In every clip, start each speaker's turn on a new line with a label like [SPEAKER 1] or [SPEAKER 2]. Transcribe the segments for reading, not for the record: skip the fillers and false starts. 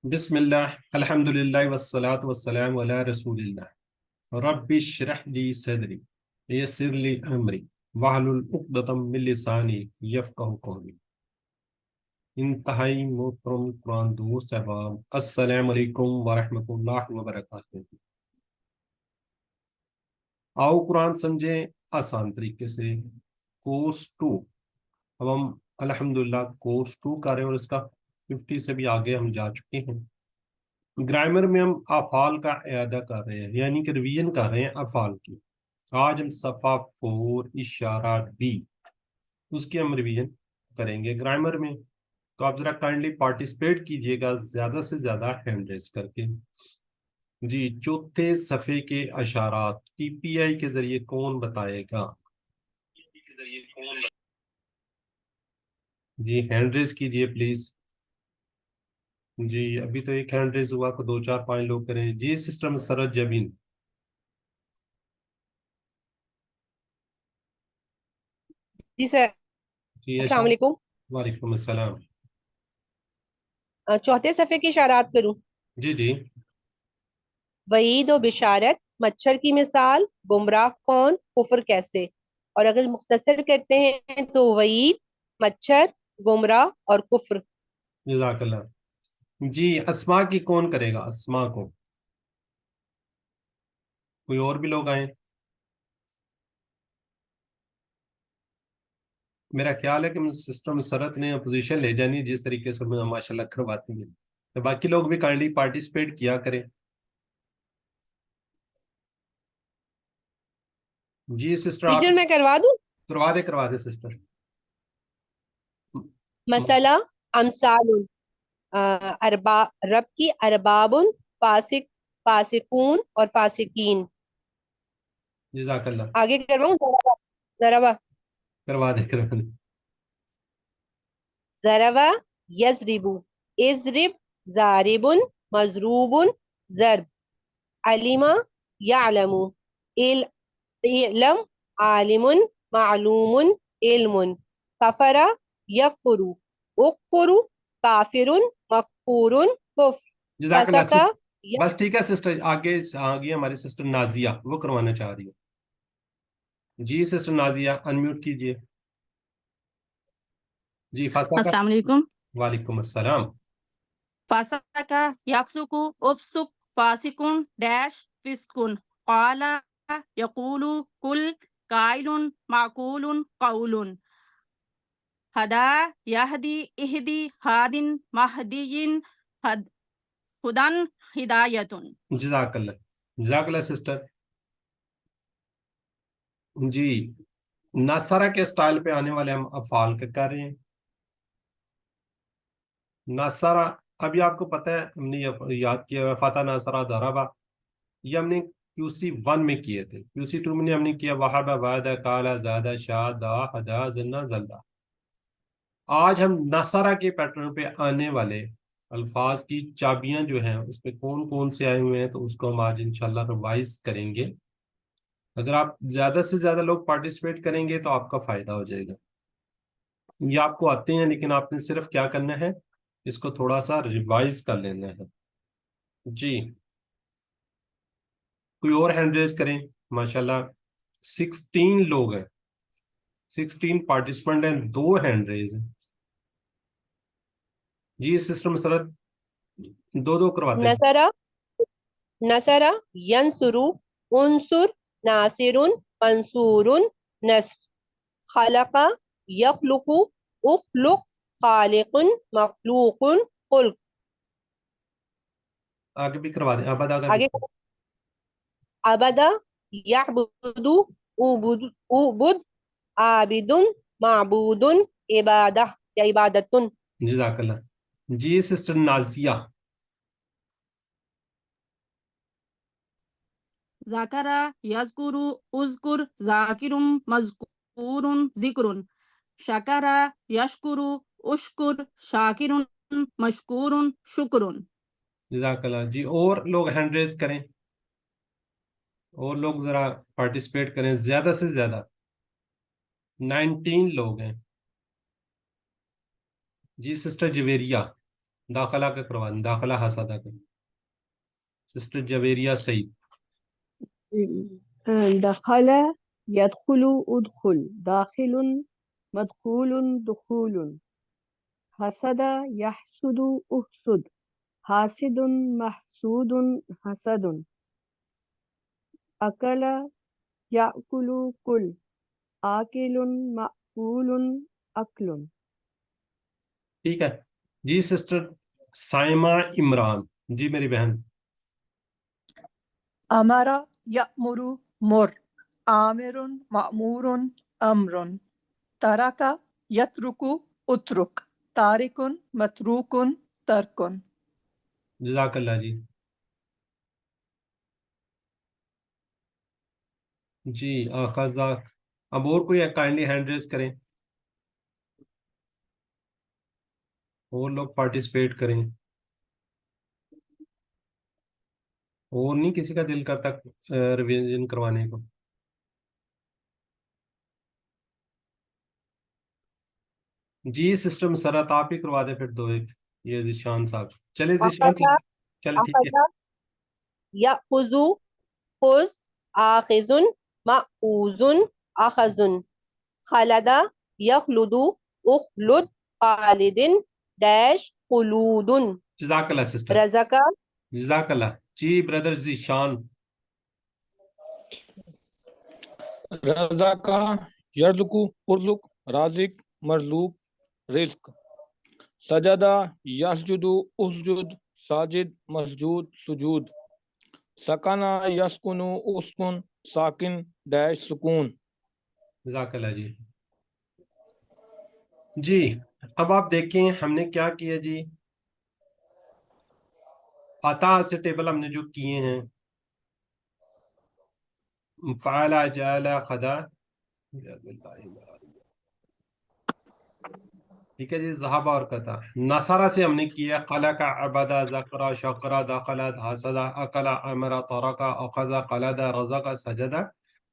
[SPEAKER 1] बिस्मिल्लाह अल्हम्दुलिल्लाह वस्सलातु वस्सलामु अला रसूलिल्लाह रब्बि इश्रह ली सदरी यस्सिर ली अमरी वहलुल उक़दतम मिन लिसानी यफ़क़हू क़ौली। इंतहाई मोहतरम कुरान दोस्त अहबाब, अस्सलामु अलैकुम वरहमतुल्लाहि वबरकातुहू। आओ कुरान समझें आसान तरीके से। कोर्स 2 अब हम अल्हम्दुलिल्लाह कोर्स 2 कर रहे हैं और इसका 50 से भी आगे हम जा चुके हैं। ग्रामर में हम अफ़ाल का इयादा कर रहे हैं, यानी कि रिवीजन कर रहे हैं अफ़ाल की। आज हम सफ़ा 4 इशारा बी उसकी हम रिवीजन करेंगे ग्रामर में। तो आप ज़रा काइंडली पार्टिसिपेट कीजिएगा ज़्यादा से ज़्यादा हैंड रेस करके। जी, चौथे सफ़े के अशारात टीपीआई के ज़रिए कौन बताएगा? जी हैंड रेस कीजिए प्लीज़। जी अभी तो एक हैंड रेस हुआ, को 2 4 5 लोग करें। जी सिस्टम सरत जबीन।
[SPEAKER 2] जी सर।
[SPEAKER 1] जी
[SPEAKER 2] अस्सलाम
[SPEAKER 1] अच्छा,
[SPEAKER 2] वालेकुम।
[SPEAKER 1] वालेकुम अस्सलाम।
[SPEAKER 2] चौथे सफ़े की इशारात करूं।
[SPEAKER 1] जी जी
[SPEAKER 2] वईद और बिशारत, मच्छर की मिसाल, गुमराह कौन, कुफर कैसे। और अगर मुख्तसर कहते हैं तो वईद, मच्छर, गुमराह और कुफर।
[SPEAKER 1] जज़ाकल्लाह। जी अस्मा की कौन करेगा? अस्मा को कोई और भी लोग आए? मेरा ख्याल है कि सिस्टम सरत ने पोजीशन ले जानी जिस तरीके से मैं माशाल्लाह करवाती है, तो बाकी लोग भी काइंडली पार्टिसिपेट किया करें। जी सिस्टर आप
[SPEAKER 2] टीचर मैं करवा दूं।
[SPEAKER 1] करवा दे सिस्टर।
[SPEAKER 2] मसला अमसालुन, अरबा, रब की अरबाबुन, फासिक, फासिकून और फासिकीन।
[SPEAKER 1] जज़ाकल्लाह।
[SPEAKER 2] आगे करवाऊं। जराबा, जराबा,
[SPEAKER 1] करवा दे।
[SPEAKER 2] जरबा, यजरिबु, इजरिब, जारिबुन, मजरूबुन, जरब। अलिमा, यालमु, इल, इलम, आलिमुन, मालूमुन, इल्मुन। कफरा, यकफुरु, उकफुरु, काफिरुन, मकफूरुन, कुफ्र।
[SPEAKER 1] जज़ाकल्लाह
[SPEAKER 2] फसका,
[SPEAKER 1] बस ठीक है सिस्टर, आगे आ गई हमारी सिस्टर नाजिया, वो करवाना चाह रही है। जी सिस्टर नाजिया अनम्यूट कीजिए। जी फासा का।
[SPEAKER 3] अस्सलाम वालेकुम।
[SPEAKER 1] वालेकुम अस्सलाम।
[SPEAKER 3] फासका यफसुकु उफसुक फासिकुन डैश फिस्कुन काला यकूलु कुल काइलुन माकूलुन कौलुन हदा यहदी इहदी हादिन महदियिन हद हुदन हिदायतुन।
[SPEAKER 1] जज़ाकल्लाह जज़ाकल्लाह सिस्टर। जी नासरा के स्टाइल पे आने वाले हम अफ़ाल के कर रहे हैं। नासरा अभी आपको पता है, हमने याद किया हुआ फता नासरा दराबा, ये हमने क्यूसी 1 में किए थे। क्यूसी 2 में हमने किया वहाबा वादा काला ज़ादा शादा हदा जन्ना जल्दा। आज हम नासरा के पैटर्न पे आने वाले अल्फाज की चाबियां जो हैं उसमें कौन कौन से आए हुए हैं, तो उसको हम आज इंशाल्लाह रिवाइज करेंगे। अगर आप ज्यादा से ज्यादा लोग पार्टिसिपेट करेंगे तो आपका फायदा हो जाएगा। ये आपको आते हैं, लेकिन आपने सिर्फ क्या करना है, इसको थोड़ा सा रिवाइज कर लेना है। जी कोई और हैंड रेज करें। माशाल्लाह 16 लोग हैं, 16 पार्टिसिपेंट हैं, 2 हैंड रेज हैं। जी सिस्टम मसरत 2 2 करवाते हैं।
[SPEAKER 2] नसरा, नसरा, यंसुरु, उनसुर, नासिरुन, मंसूरुन, नस्र। खलका, यखलुकु, उखलुक, खालिकुन, मखलूकुन, खुल्क।
[SPEAKER 1] आगे भी करवा दें, अब आगे भी।
[SPEAKER 2] आगे अबदा, यअबुदु, उबुद, उबुद, आबिदुन, माबूदुन, इबादा या इबादतुन।
[SPEAKER 1] जज़ाकल्लाह। जी सिस्टर नाजिया।
[SPEAKER 3] ज़ाकरा यज़कुरु उज़कुर ज़ाकिरुम मज़कूरुन ज़िक्रुन शकरा यशकुरु उशकुर शाकिरुन मशकूरुन शुक्रुन।
[SPEAKER 1] जज़ाकल्लाह। जी और लोग हैंड रेज करें, और लोग जरा पार्टिसिपेट करें ज्यादा से ज्यादा। 19 लोग हैं। जी सिस्टर जवेरिया। दाखला का करवा दें, दाखला हसदा का। सिस्टर जवेरिया सईद।
[SPEAKER 4] دخل يدخل ادخل داخل مدخول دخول حسد يحسد احسد حاسد محسود حسد أكل يأكل كل آكل مأكول أكل
[SPEAKER 1] ठीक है जी। सिस्टर साइमा इमरान जी, मेरी बहन।
[SPEAKER 5] أمر يأمر مر آمر مأمور أمر ترك يترك اترك تارك متروك ترك
[SPEAKER 1] जज़ाकल्लाह जी। जी आखा, अब और कोई काइंडली हैंड रेज करें, और लोग पार्टिसिपेट करें। और नहीं किसी का दिल करता रिवीजन करवाने को? जी सिस्टम सरत आप ही करवा दे फिर दो एक, ये जिशान साहब। चले जिशान
[SPEAKER 2] अखज़ा
[SPEAKER 1] साहब, चलो ठीक है।
[SPEAKER 2] अखज़ा यअखुज़ु खुज़ आखिज़ुन मअखूज़ुन अखज़ुन खलदा यखलुदु उखलुद खालिदिन डैश खुलूदुन
[SPEAKER 1] जज़ाकल्लाह सिस्टर,
[SPEAKER 2] रज़का
[SPEAKER 1] जज़ाकल्लाह जी। ब्रदर जिशान।
[SPEAKER 6] रज़ाका यर्ज़ुकु उर्ज़ुक राज़िक मरज़ूक रिज़्क सजदा यसजुदु उसजुद साजिद मसजूद सुजूद सकना यस्कुनु उस्कुन साकिन डैश सुकून।
[SPEAKER 1] जज़ाकल्लाह जी। जी अब आप देखें हमने क्या किया जी। अता से टेबल हमने जो किए हैं, फ़अला जअला खदा, ठीक है जी। ज़हाबा और कता। नसरा से हमने किया कला का अबदा ज़करा शकरा दखला हसदा अकला अमरा तरका अखज़ा कलदा रज़का सजदा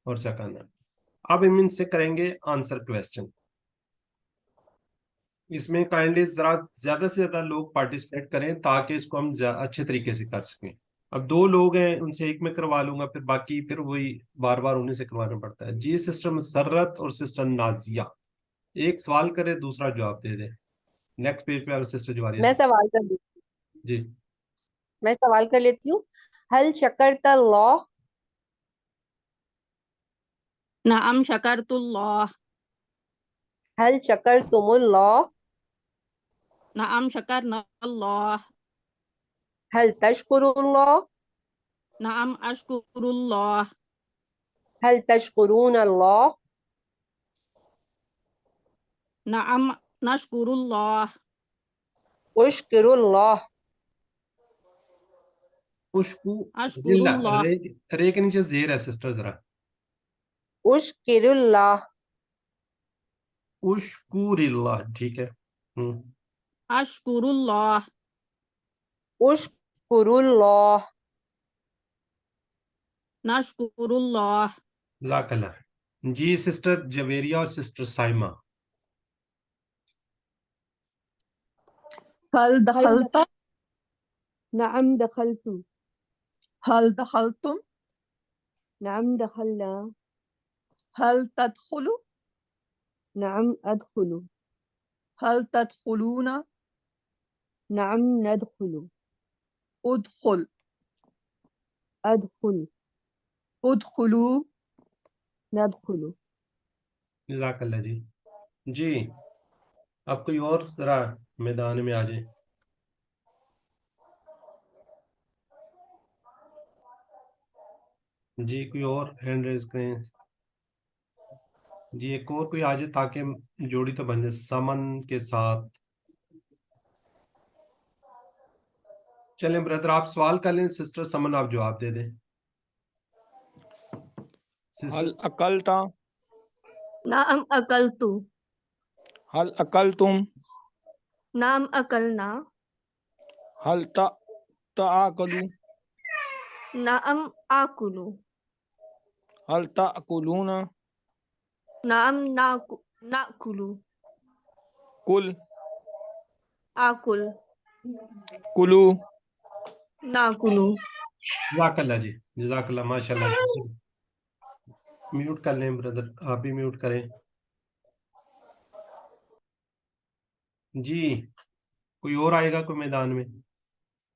[SPEAKER 1] और सकना। अब हम इनसे करेंगे आंसर क्वेश्चन। इसमें काइंडली जरा ज्यादा से ज्यादा लोग पार्टिसिपेट करें ताकि इसको हम अच्छे तरीके से कर सकें। अब दो लोग हैं, उनसे एक में करवा लूंगा, फिर बाकी फिर वही बार बार उन्हीं से करवाना पड़ता है जी। सिस्टर मसर्रत और सिस्टर नाजिया एक सवाल करे, दूसरा जवाब दे दे। नेक्स्ट पेज पे सिस्टर जवारिया
[SPEAKER 2] मैं
[SPEAKER 1] से।
[SPEAKER 2] सवाल कर लेती
[SPEAKER 1] जी
[SPEAKER 2] मैं सवाल कर लेती हूँ। हल शकरतल्लाह
[SPEAKER 3] नअम शकरतुल्लाह
[SPEAKER 2] हल शकरतुमुल्लाह
[SPEAKER 3] नअम शकरनल्लाह
[SPEAKER 2] हल तशकुरुल्लाह
[SPEAKER 3] नअम अशकुरुल्लाह
[SPEAKER 2] हल तशकुरूनल्लाह
[SPEAKER 3] नअम नशकुरुल्लाह
[SPEAKER 2] उश्किरुल्लाह
[SPEAKER 1] उश्कू रिल्ला,
[SPEAKER 3] अशकुरुल्लाह
[SPEAKER 1] रे के नीचे जेर है सिस्टर जरा।
[SPEAKER 2] उश्किरुल्लाह
[SPEAKER 1] उश्कुरिल्लाह, ठीक है।
[SPEAKER 3] अशकुरुल्लाह
[SPEAKER 2] उश्कुरुल्लाह
[SPEAKER 3] नशकुरुल्लाह
[SPEAKER 1] जज़ाकल्लाह जी। सिस्टर जवेरिया और सिस्टर साइमा।
[SPEAKER 5] هل دخلت
[SPEAKER 4] نعم دخلت
[SPEAKER 5] هل دخلتم
[SPEAKER 4] نعم دخلنا
[SPEAKER 5] هل تدخل
[SPEAKER 4] نعم أدخل
[SPEAKER 5] هل تدخلون
[SPEAKER 4] نعم ندخل
[SPEAKER 5] ادخل
[SPEAKER 4] أدخل
[SPEAKER 5] ادخلوا
[SPEAKER 4] ندخل
[SPEAKER 1] जज़ाकल्लाह जी। जी अब कोई और जरा मैदान में आ जाए। जी कोई और हैंड रेज करें जी। एक और कोई आ जाए ताकि जोड़ी तो बन जाए समन के साथ। चलें ब्रदर आप सवाल कर लें, सिस्टर समन आप जवाब दे दें।
[SPEAKER 6] हल
[SPEAKER 1] सिस्टर
[SPEAKER 6] अकलता
[SPEAKER 7] नाम अकलतु
[SPEAKER 6] हल अकलतुम
[SPEAKER 7] नाम अकलना
[SPEAKER 6] हल ताकलू
[SPEAKER 7] नाम आकुलु
[SPEAKER 6] हल ताकुलूना
[SPEAKER 7] नाम नाकुलु
[SPEAKER 6] कुल
[SPEAKER 7] आकुल
[SPEAKER 6] कुलू
[SPEAKER 7] नाकुलू
[SPEAKER 1] जज़ाक अल्लाह जी, जज़ाक अल्लाह, माशाल्लाह। म्यूट कर लें ब्रदर, आप भी म्यूट करें जी। कोई और आएगा कोई मैदान में?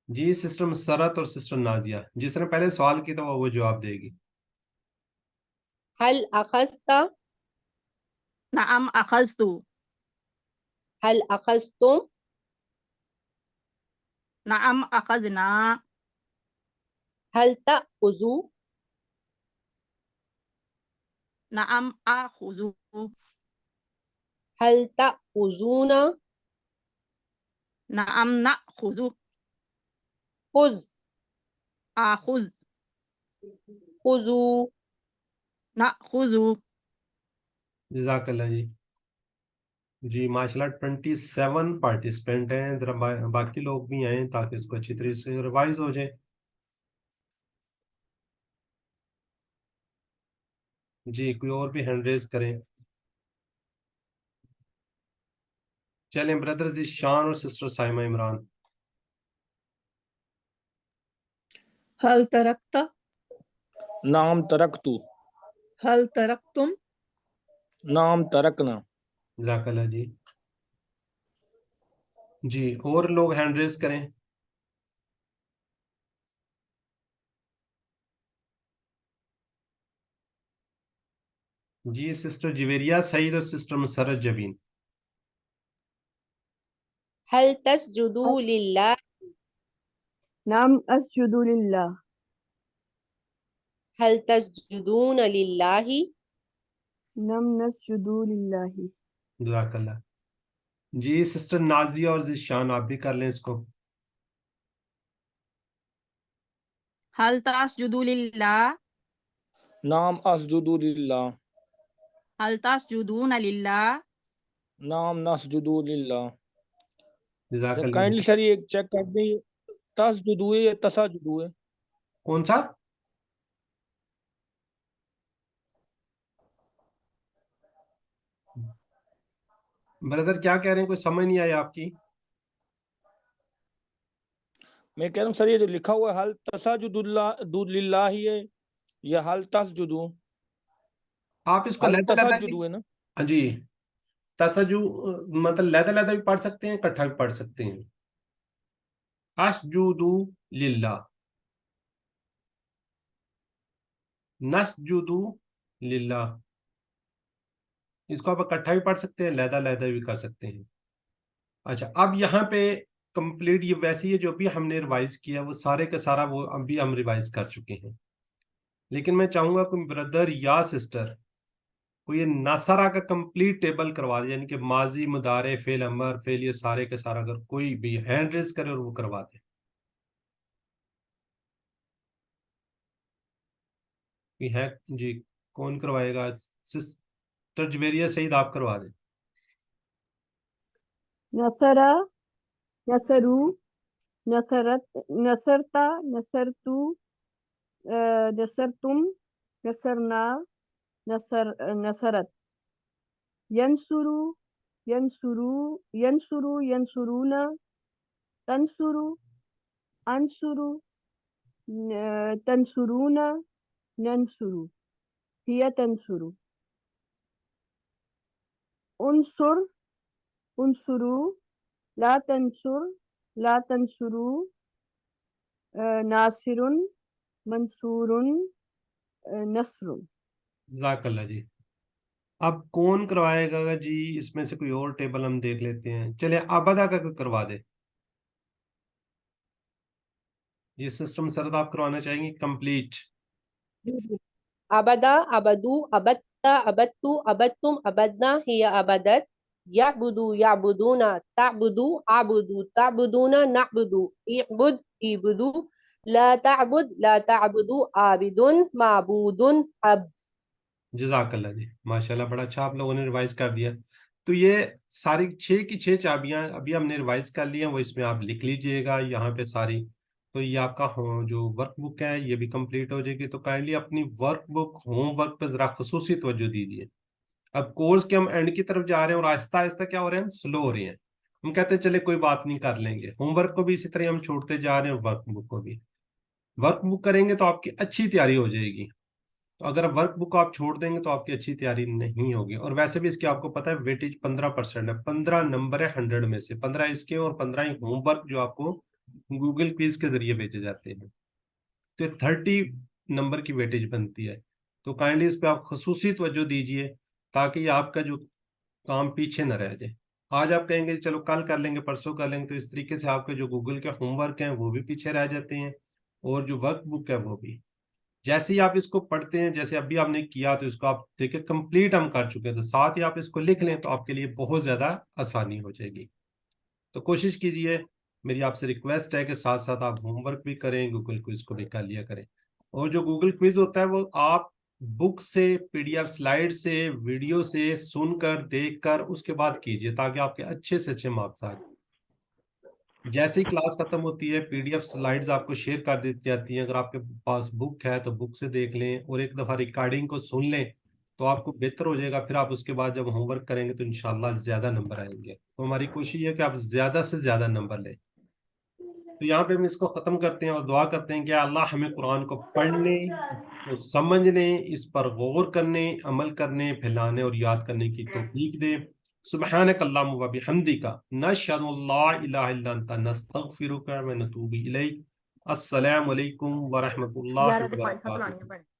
[SPEAKER 1] जी सिस्टर मसरत और सिस्टर नाजिया, जिसने पहले सवाल किया था वो जवाब देगी।
[SPEAKER 2] हल अखज़ता,
[SPEAKER 3] नअम अखज़तु,
[SPEAKER 2] हल अखज़तुम,
[SPEAKER 3] नअम अखज़ना,
[SPEAKER 2] हल तअखुज़ू,
[SPEAKER 3] नअम आखुज़ु,
[SPEAKER 2] हल तअखुज़ूना,
[SPEAKER 3] नअम नअखुज़ु,
[SPEAKER 2] खुज़,
[SPEAKER 3] आखुज़,
[SPEAKER 2] खुज़ू।
[SPEAKER 3] नअखुज़ु।
[SPEAKER 1] जज़ाक अल्लाह जी। जी माशाल्लाह 27 पार्टिसिपेंट हैं, जरा बाकी लोग भी आए ताकि इसको अच्छी तरीके से रिवाइज हो जाए। जी कोई और भी हैंड रेज करें। चलें ब्रदर ज़ीशान और सिस्टर साइमा इमरान।
[SPEAKER 5] हल तरक्ता,
[SPEAKER 6] नाम तरक्तु
[SPEAKER 5] हल तरक्तुम,
[SPEAKER 6] नाम तरकना
[SPEAKER 1] जज़ाक अल्लाह जी। जी और लोग हैंड रेज करें। जी सिस्टर जवेरिया सईद और सिस्टर मसरत जबीन।
[SPEAKER 2] हल तस्जुदू लिल्लाह,
[SPEAKER 4] नाम अस्जुदु लिल्लाह,
[SPEAKER 2] हल तस्जुदून लिल्लाहि,
[SPEAKER 4] नम नस्जुदु लिल्लाहि,
[SPEAKER 1] जज़ाक अल्लाह जी। सिस्टर नाजिया और ज़ीशान आप भी कर लें इसको।
[SPEAKER 3] हल तस्जुदु लिल्लाह,
[SPEAKER 6] नाम असजुदु लिल्लाह
[SPEAKER 3] हल तस्जुदून लिल्लाह,
[SPEAKER 6] नाम नसजुदु लिल्लाह।
[SPEAKER 1] जज़ाक अल्लाह जी।
[SPEAKER 6] काइंडली सर ये चेक कर दें, तसजुदु है या तसाजुदु है?
[SPEAKER 1] कौन सा? ब्रदर क्या कह रहे हैं, कोई समझ नहीं आई आपकी।
[SPEAKER 6] मैं कह रहा हूँ सर ये जो लिखा हुआ है हल तसाजुदु लिल्लाह ही है या हल तसजुदु?
[SPEAKER 1] आप इसको
[SPEAKER 6] हल
[SPEAKER 1] लहदा लहदा
[SPEAKER 6] तसजुदु है ना?
[SPEAKER 1] हाँ जी, तसजु मतलब लहदा लहदा भी पढ़ सकते हैं, इकट्ठा भी पढ़ सकते हैं। असजुदु लिल्लाह, नसजुदु लिल्लाह, इसको आप इकट्ठा भी पढ़ सकते हैं, लहदा लहदा भी कर सकते हैं। अच्छा अब यहाँ पे कंप्लीट ये वैसे ही जो भी हमने रिवाइज किया वो सारे का सारा वो अभी हम रिवाइज कर चुके हैं, लेकिन मैं चाहूंगा कोई ब्रदर या सिस्टर को ये नासरा का कंप्लीट टेबल करवा दे, यानी कि माजी मुदारे फेल अमर फेल ये सारे के सारा अगर कोई भी हैंड रेज करे और वो करवा दे। कोई है जी? कौन करवाएगा? सिस्टर जवेरिया सईद आप करवा दें।
[SPEAKER 4] नसरा, नसरू, नसरत, नसरता, नसरतु, नसरतुम, नसरना, नसरत, यंसुरु, यंसुरु, यंसुरु, यंसुरूना, तंसुरु, अंसुरु, तंसुरूना, नंसुरु, हिया तंसुरु, उनसुर, उनसुरु, ला तंसुर, ला तंसुरु, नासिरुन, मंसूरुन, नसरुन।
[SPEAKER 1] जज़ाकल्लाह जी। अब कौन करवाएगा जी? इसमें से कोई और टेबल हम देख लेते हैं। चले आबदा का करवा दे। ये सिस्टम सरद आप करवाना चाहेंगे कंप्लीट?
[SPEAKER 2] अबदा, अबदू, अबत्ता, अबत्तु, अबत्तुम, अबदना, हिया अबदत, याबुदू, याबुदूना, ताबुदू, आबुदू, ताबुदूना, नाबुदू, इबुद, इबुदू, ला ताबुद, ला ताबुदू, आबिदुन, माबूदुन, अब्द।
[SPEAKER 1] जज़ाकल्लाह जी, माशाल्लाह बड़ा अच्छा आप लोगों ने रिवाइज कर दिया। तो ये सारी 6 की 6 चाबियां अभी हमने रिवाइज कर ली हैं, वो इसमें आप लिख लीजिएगा यहाँ पे सारी। तो ये आपका जो वर्कबुक है ये भी कंप्लीट हो जाएगी। तो काइंडली अपनी वर्कबुक होमवर्क पर जरा खुसूसी तवज्जो दीजिए। अब कोर्स के हम एंड की तरफ जा रहे हैं और आहिस्ता आहिस्ता क्या हो रहे हैं, स्लो हो रहे हैं। ہم کہتے ہیں چلے کوئی بات نہیں کر لیں گے. ہوم ورک کو بھی اسی طرح ہم چھوڑتے جا رہے ہیں, ورک بک کو بھی. ورک بک کریں گے تو آپ کی اچھی تیاری ہو جائے گی. تو اگر ورک بک کو آپ چھوڑ دیں گے تو آپ کی اچھی تیاری نہیں ہوگی. اور ویسے بھی اس کی آپ کو پتہ ہے ویٹیج 15% ہے, 15 نمبر ہے 100 میں سے, 15 اس کے اور 15 ہی ہوم ورک جو آپ کو گوگل کوئز کے ذریعے بھیجے جاتے ہیں. تو 30 نمبر کی ویٹیج بنتی ہے. تو کائنڈلی اس پہ آپ خصوصی توجہ دیجئے تاکہ یہ آپ کا جو کام پیچھے نہ رہ جائے. آج آپ کہیں گے چلو کل کر لیں گے, پرسوں کر لیں گے, تو اس طریقے سے آپ کے جو گوگل کے ہوم ورک ہیں وہ بھی پیچھے رہ جاتے ہیں, اور جو ورک بک ہے وہ بھی. جیسے ہی آپ اس کو پڑھتے ہیں, جیسے ابھی آپ نے کیا, تو اس کو آپ دیکھیں کمپلیٹ ہم کر چکے ہیں, تو ساتھ ہی آپ اس کو لکھ لیں تو آپ کے لیے بہت زیادہ آسانی ہو جائے گی. تو کوشش کیجئے, میری آپ سے ریکویسٹ ہے کہ ساتھ ساتھ آپ ہوم ورک بھی کریں, گوگل کوئز کو بھی کر لیا کریں. اور جو گوگل کوئز ہوتا ہے وہ آپ بک سے, پی ڈی ایف سلائیڈ سے, ویڈیو سے سن کر, دیکھ کر اس کے بعد کیجئے تاکہ آپ کے اچھے سے اچھے مارکس آ جائیں. جیسے ہی کلاس ختم ہوتی ہے پی ڈی ایف سلائیڈز آپ کو شیئر کر دی جاتی ہیں. اگر آپ کے پاس بک ہے تو بک سے دیکھ لیں, اور ایک دفعہ ریکارڈنگ کو سن لیں تو آپ کو بہتر ہو جائے گا. پھر آپ اس کے بعد جب ہوم ورک کریں گے تو انشاءاللہ زیادہ نمبر آئیں گے. تو ہماری کوشش ہے کہ آپ زیادہ سے زیادہ نمبر لیں. تو یہاں پہ ہم اس کو ختم کرتے ہیں اور دعا کرتے ہیں کہ اللہ ہمیں قرآن کو پڑھنے, کو سمجھنے, اس پر غور کرنے, عمل کرنے, پھیلانے اور یاد کرنے کی توفیق دے. سبحانک اللہم و بحمدک نشہد ان لا الہ الا انت نستغفرک و نتوب الیک. السلام علیکم ورحمۃ اللہ وبرکاتہ.